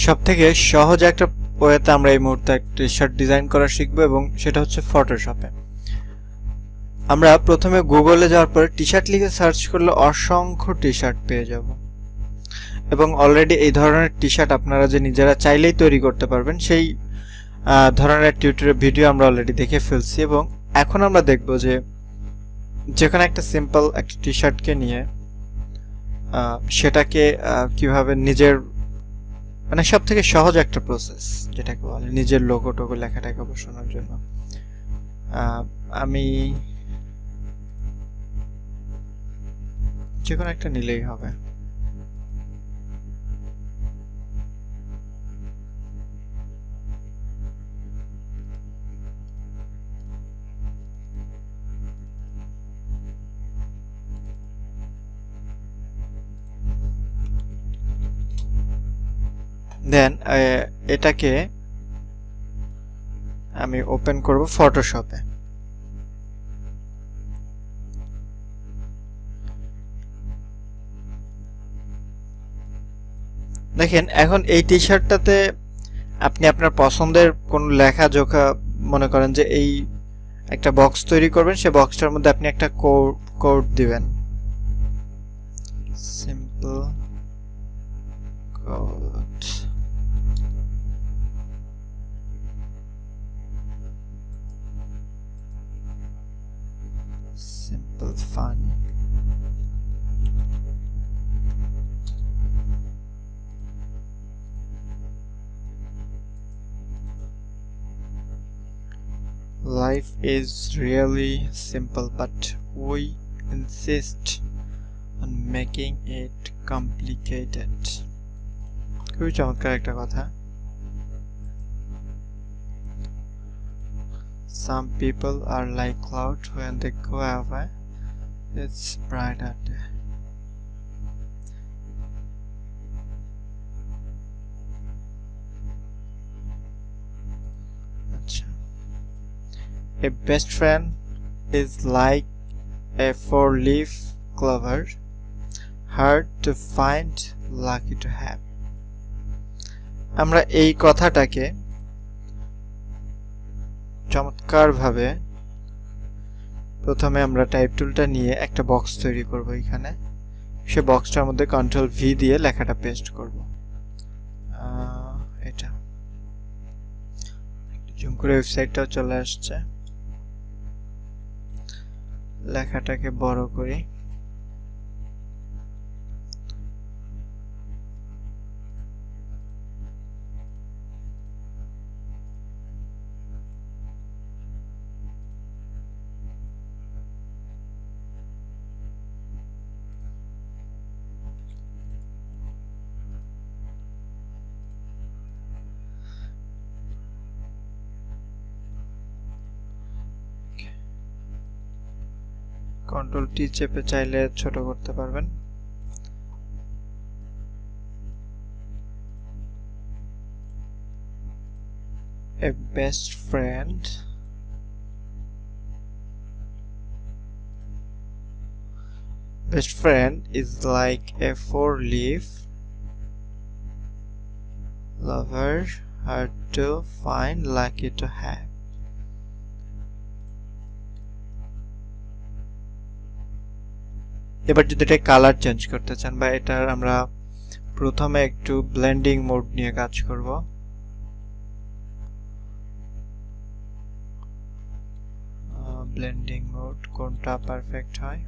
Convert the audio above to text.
সবথেকে সহজ একটা ওয়েতে আমরা এই মুহূর্তে একটা টি-শার্ট ডিজাইন করা শিখবো, এবং সেটা হচ্ছে ফটোশপে। আমরা প্রথমে গুগলে যাওয়ার পরে টি-শার্ট লিখে সার্চ করলে অসংখ্য টি-শার্ট পেয়ে যাব, এবং অলরেডি এই ধরনের টি-শার্ট আপনারা যে নিজেরা চাইলেই তৈরি করতে পারবেন সেই ধরনের টিউটোরিয়াল ভিডিও আমরা অলরেডি দেখে ফেলছি। এবং এখন আমরা দেখব যে যেখানে একটা সিম্পল একটা টি-শার্টকে নিয়ে সেটাকে কিভাবে নিজের মানে সব থেকে সহজ একটা প্রসেস যেটাকে বলে নিজের লোগো টোগো লেখাটাকে বসানোর জন্য। আমি যে কোনো একটা নিলেই হবে। দেন এটাকে আমি ওপেন করব ফটোশপে। দেখেন এখন এই টি-শার্টটাতে আপনি আপনার পছন্দের কোন লেখা জোখা, মনে করেন যে এই একটা বক্স তৈরি করবেন, সেই বক্সটার মধ্যে আপনি একটা কোড দিবেন, simple code, simple fun. Life is really simple, but we insist on making it complicated. খুবই চমৎকার একটা কথা। Some people are like cloud when they go away. It's brighter day. A best friend is like a four-leaf clover, hard to find, lucky to have. আমরা এই কথাটাকে চমৎকারভাবে প্রথমে আমরা টাইপ টুলটা নিয়ে একটা বক্স তৈরি করব। এখানে সে বক্সটার মধ্যে কন্ট্রোল ভি দিয়ে লেখাটা পেস্ট করব। এটা জুম করে ওয়েবসাইটটাও চলে আসছে। লেখাটাকে বড় করি, কন্ট্রোল টি চেপে চাইলে ছোট করতে পারবেন। A best friend is like a four-leaf lover, hard to find, lucky to have. এবার যদি এটা কালার চেঞ্জ করতে চান বা এটার আমরা প্রথমে একটু ব্লেন্ডিং মোড নিয়ে কাজ করব। ব্লেন্ডিং মোড কোনটা পারফেক্ট হয়?